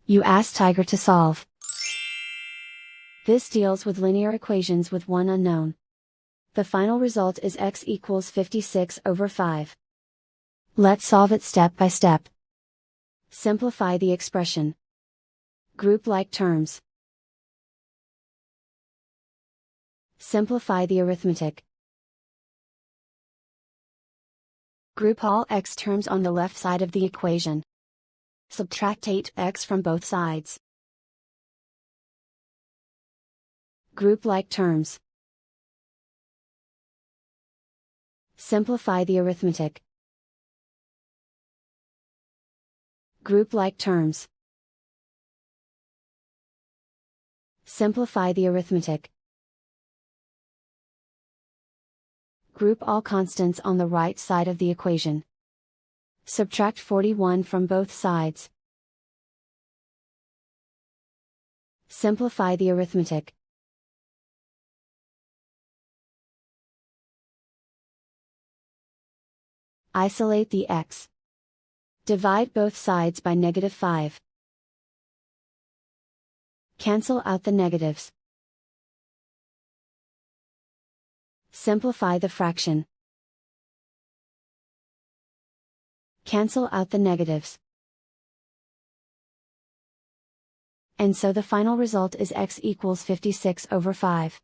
You ask Tiger to solve. This deals with linear equations with one unknown. The final result is x equals 56/5. Let's solve it step by step. Simplify the expression. Group like terms. Simplify the arithmetic. Group all x terms on the left side of the equation. Subtract 8x from both sides. Group like terms. Simplify the arithmetic. Group like terms. Simplify the arithmetic. Group all constants on the right side of the equation. Subtract 41 from both sides. Simplify the arithmetic. Isolate the x. Divide both sides by -5. Cancel out the negatives. Simplify the fraction. Cancel out the negatives. And so the final result is x equals 56/5.